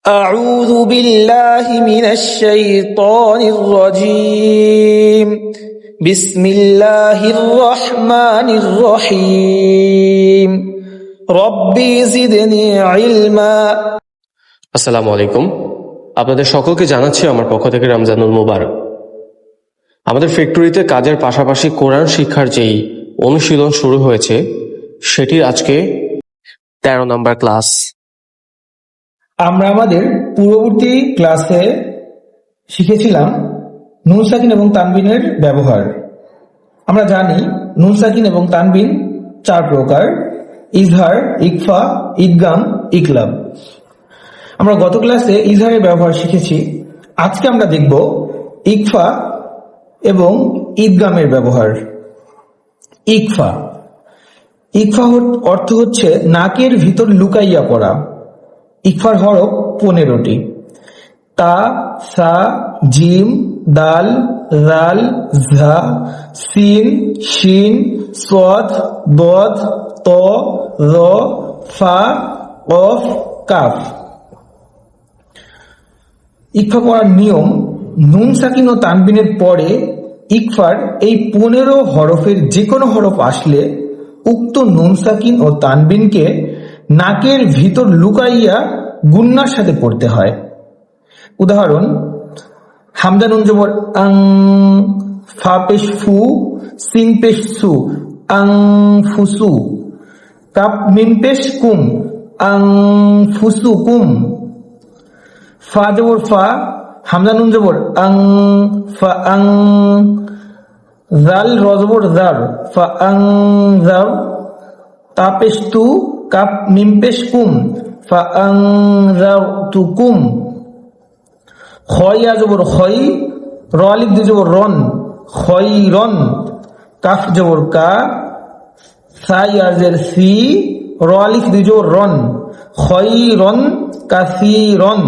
أعوذ بالله من الشيطان الرجيم بسم الله الرحمن الرحيم ربي زدني علما আসসালামু আলাইকুম। আপনাদের সকলকে জানাচ্ছি আমার পক্ষ থেকে রমজানুল মুবারক। আমাদের ফ্যাক্টরিতে কাজের পাশাপাশি কোরআন শিক্ষার যেই অনুশীলন শুরু হয়েছে সেটির আজকে 13 নম্বর ক্লাস। আমরা আমাদের পূর্ববর্তী ক্লাসে শিখেছিলাম নুন সাকিন এবং তানবিনের ব্যবহার। আমরা জানি নুন সাকিন এবং তানবিন চার প্রকার: ইজহার, ইকফা, ইদগাম, ইকলাব। আমরা গত ক্লাসে ইজহারের ব্যবহার শিখেছি। আজকে আমরা দেখব ইকফা এবং ইদগামের ব্যবহার। ইকফা ইকফা অর্থ হচ্ছে নাকের ভিতর লুকাইয়া পড়া। ইকফার হরফ 15টি: তা, সা, জিম, দাল, রাল, ঝা, সিন, শিন, সদ, দদ, ত, র, ফা, কফ, কাফ। ইকফা পড়ার নিয়ম: নুন সাকিন ও তানবিনের পরে ইকফার এই 15 হরফের যে কোনো হরফ আসলে উক্ত নুন সাকিন ও তানবিনকে নাকের ভিতর লুকাইয়া গুন্নার সাথে পড়তে হয়। উদাহরণ: হামজা নুন জবর আং, ফা পেশ ফু, সিন পেশ সু, আং ফুসু। কাপ মিম পেশ কুম, আং ফুসু কুম। ফা জবর ফা, হামজা নুন জবর আং, ফা আং। জাল র জবর জার, ফা আং জার। তা পেশ তু, কাপ মিম পেশ কুম, ফা আং জার তু কুম। খয়া জবর খই, র আলিফ দুই জবর রন, খই রন। কাফ জবর কা, সাই আজের সি, র আলিফ দুই জবর রন, খই রন, কাসি রন।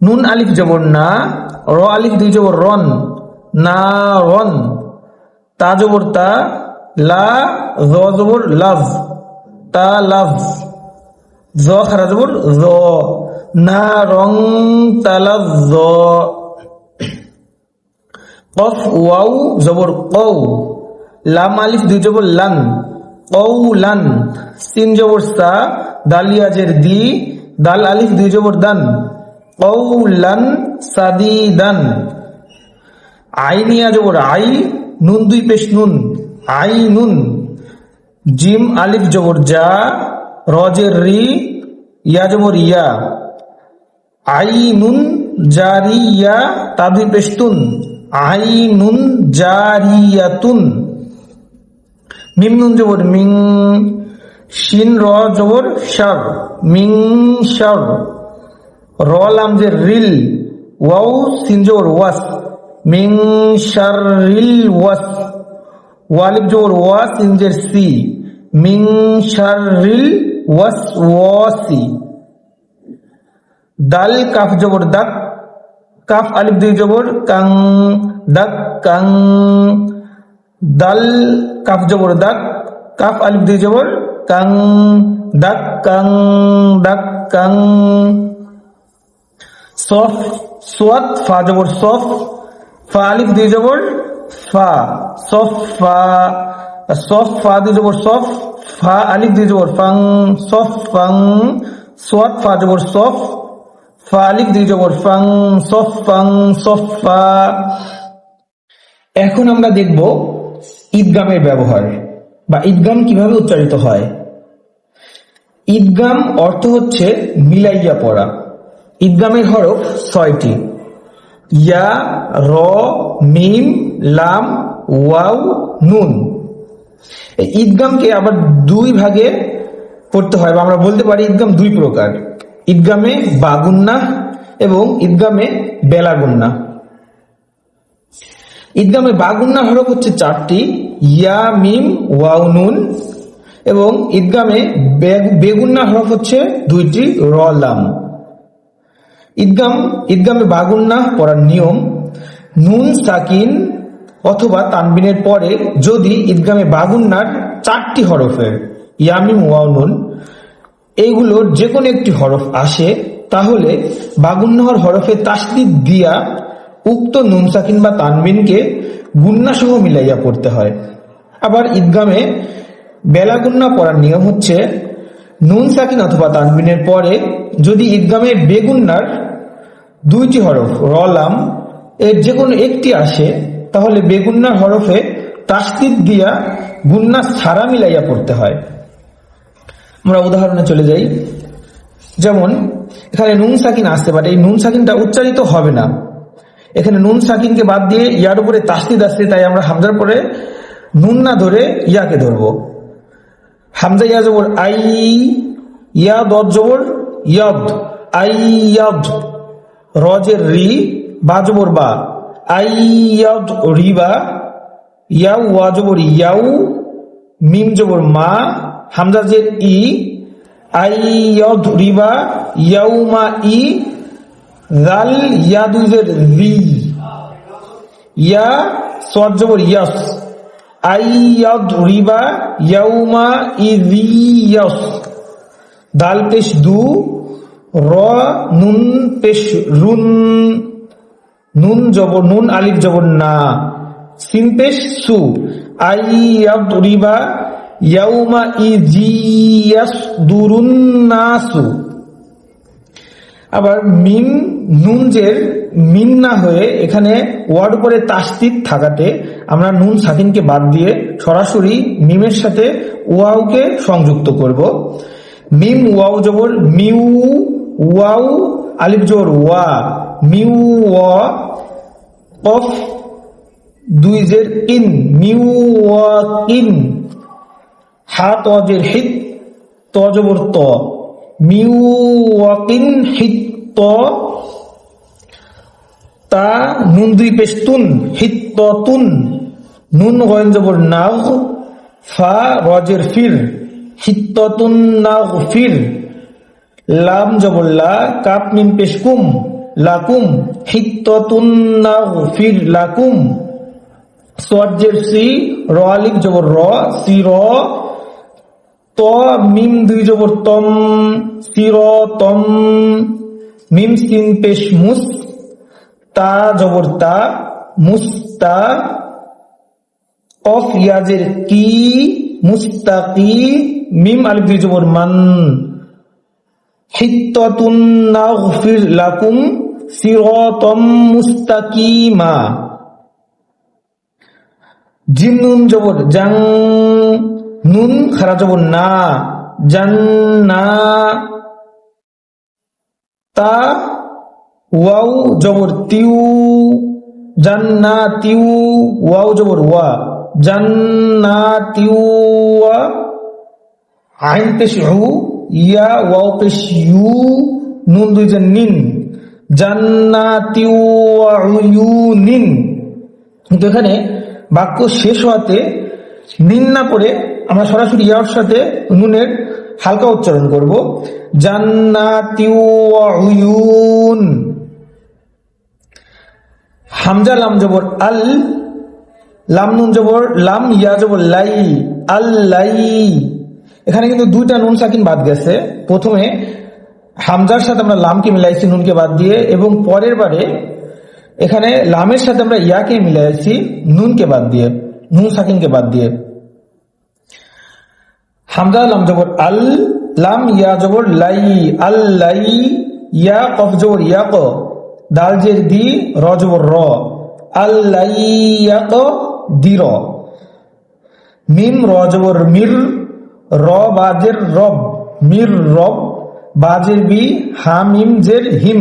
নুন আলিফ জবর না, র আলিফ দুই জবর রন, না রন। তা জবর তা, লা জ জবর লাভ, তা লাভ। জ খারা জবর জ, না রং, তালাভ জ। কফ ওয়াও জবর কৌ, লাম আলিফ দুই জবর লান, কৌ লান। সিন জবর সা, দালিয়াজের দি, দাল আলিফ দুই জবর দান, কৌ লান সাদি দান। আইনিয়া জবর আই, নুন দুই পেশ নুন, আই নুন। জিম আলিফ জবর যা, রজের রি, ইয়া জবর ইয়া। আই নুন জারিয়া, তা দুই পেশ তুন, আই নুন জারিয়াতুন। মিম নুন জবর মিং, শিন র জবর শার, মিং শার। র লাম যে রিল, ওয়াও সিন জবর ওয়াস, মিং শার রিল ওয়াস। ওয়ালিফ জবর ওয়াস ইনজের সি, মিং শার রিল ওয়াস ওয়াসি। দাল কাফ জবর দাক, কাফ আলিফ দুই জবর কাং, দাক কাং। দাল কাফ জবর দাক, কাফ আলিফ দুই জবর কাং, দাক কাং, দাক কাং। সফ সোয়াত, ফা জবর সফ, ফা আলিফ দুই জবর ফা, সফ ফা। সফ ফা দুই জবর সফ, ফা আলিফ দুই জবর ফাং, সফ ফাং। সোয়াত ফা জবর সফ, ফা আলিফ দুই জবর ফাং, সফ ফাং, সফা। এখন আমরা দেখব ঈদগামের ব্যবহার বা ঈদগাম কিভাবে উচ্চারিত হয়। ঈদগাম অর্থ হচ্ছে মিলাইয়া পড়া। ঈদগামের হরফ 6টি: ইয়া, র, মিম, লাম, ওয়াও, নুন। এই ঈদগামকে আবার দুই ভাগে পড়তে হয় বা আমরা বলতে পারি ঈদগাম দুই প্রকার: ঈদগামে বাগুন্না এবং ঈদগামে বেলাগুন্না। ঈদগামে বাগুন্না হরফ হচ্ছে 4টি: ইয়া, মিম, ওয়াও, নুন। এবং ঈদগামে বেগুন্না হরফ হচ্ছে 2টি: র, লাম। ঈদগামে বাগুন্না পড়ার নিয়ম: নুন সাকিন অথবা তানবিনের পরে যদি ঈদগামে বাগুন্নার 4টি হরফের ইয়া, মিম, ওয়াও, নুন এইগুলোর যে কোনো একটি হরফ আসে, তাহলে বাগুন্নহর হরফে তাসদিদ দিয়া উক্ত নুন সাকিন বা তানবিনকে গুন্না সহ মিলাইয়া পড়তে হয়। আবার ঈদগামে বেলা গুন্না পড়ার নিয়ম হচ্ছে, নুন সাকিন অথবা তানবিনের পরে যদি ঈদগামে বেগুন্নার দুইটি হরফ র লাম এর যে কোনো একটি আসে, তাহলে বেগুন্নার হরফে তাসদিদ দিয়া গুন্না ছাড়া মিলাইয়া পড়তে হয়। আমরা উদাহরণে চলে যাই। যেমন এখানে নুন সাকিন আসতে পারে, এই নুন সাকিনটা উচ্চারিত হবে না, এখানে নুন সাকিনকে বাদ দিয়ে ইয়ার উপরে তাসদিদ আসছে, তাই আমরা হামজার পরে নুন না ধরে ইয়াকে ধরবো। হামজা ইয়া জবর আই, ইয়া দদ জবর ইয়াদ, আই ইয়াদ। রজের রি, বা জবর বা, আই ইয়াদ রিবা। ইয়াউ ওয়া জবর ইয়াউ, মিম জবর মা, হামজা জের ই, আই ইয়াদ রিবা ইয়াউমা ই। জাল ইয়া দুজের রি, ইয়া সদ জবর ইয়াস, আই ইয়াদ রিবা ইয়াউমা ইযিয়াস। দাল পেশ দু, র নুন পেশ রুন, নুন জবর নুন আলিফ জবর না, সিন পেশ সু, আই ইয়াদ রিবা ইয়াউমা ইযিয়াস দুরুন নাসু। আবার মিম নুন জের মিন না হয়ে এখানে ওয়ার উপরে তাসদিদ থাকাতে আমরা নুন সাকিনকে বাদ দিয়ে সরাসরি মিমের সাথে ওয়াওকে সংযুক্ত করব। মিম ওয়াও জবর মিউ, ওয়াও আলিফ জবর ওয়া, মিউ ওয়া। কফ দুই জের ইন, মিউ ওয়া ইন। হা ত জের হিত, ত জবর ত, মিউ ওয়া ইন হিত ত। তা নুন দুই পেশ তুন, হিত ত তুন। নুন গয়েন জবর নাগ, ফা রজের ফির, হিত ত তুন নাগ ফির। লাম জবর লা, কাপ মিম পেশ কুম, লাকুম, হিত ত তুন নাগ ফির লাকুম। সদ জের সি, র আলিফ জবর র, সি র। ত মিম দুই জবর তম, সির তম। মিম সিন পেশ মুস, তা জবর তা, মুস্তা। কফ ইয়াজের কি, মুস্তাকি। মিম আলিফ দুই জবর মান, হিত্তাতুন নাগফির লাকুম সিরাতাম মুস্তাকিমা। জিম নুন জবর জাং, নুন খারা জবর না, জান্না। তা ওয়াও জবর তিউ, জান্নাতিউ। ওয়াও জবর ওয়া, জান্নাতিউ ওয়া। আইন পেশ উ, ইয়া ওয়াও পেশ ইউ, নুন দুই জন নিন, জান্নাতিউ ওয়া উয়ুনিন। কিন্তু এখানে বাক্য শেষ হওয়াতে নিন না পড়ে আমরা সরাসরি ইয়ার সাথে নুনের হালকা উচ্চারণ করব, জান্নাতিউ ওয়া উয়ুন। হামজা লাম জবর আল, লাম নুন জবর লাম, ইয়া জবর লাই, আল্লাই। এখানে কিন্তু দুইটা নুন সাকিন বাদ গেছে। প্রথমে হামজার সাথে আমরা লামকে মিলাইছি নুনকে বাদ দিয়ে, এবং পরের বারে এখানে লামের সাথে আমরা ইয়াকে মিলাইছি নুনকে বাদ দিয়ে, নুন সাকিনকে বাদ দিয়ে। হামজা লাম জবর আল, লাম ইয়া জবর লাই, আল্লাই। ইয়া কফ জবর ইয়াক, দাল জের দি, র জবর র, আল্লাইয়াক দির। মিম র জবর মির, র বাজের রব, মির রব। বাজের বি, হা মিম জের হিম,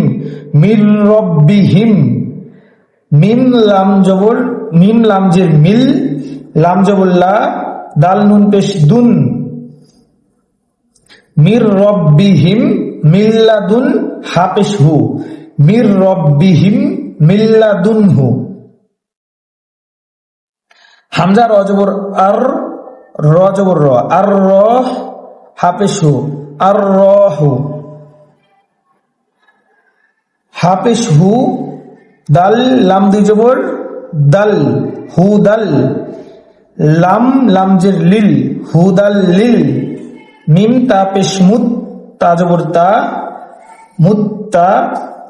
মির রব্বি হিম। মিম লাম জবর মিম লাম জের মিল, লাম জবর লা, দাল নুন পেশ দুন, মির রব্বিহিম মিল্লাদুন, হা পেশ হু, মির রব্বিহিম মিল্লাদুনহু। হামজা র জবর আর, র জবর র, আর র, হা পেশ হু, আর রহু, হা পেশ হু। দাল লাম দুই জবর দাল, হু দাল। লাম লাম জের লিল, হু দাল লিল। মিম তা পেশ মুদ, তা জবর তা, মুত্তা,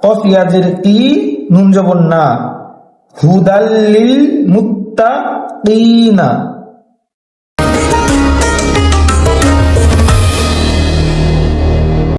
কফ ইয়াজের কি, নুন জবর না, হুদাল্লিল মুত্তাকিনা।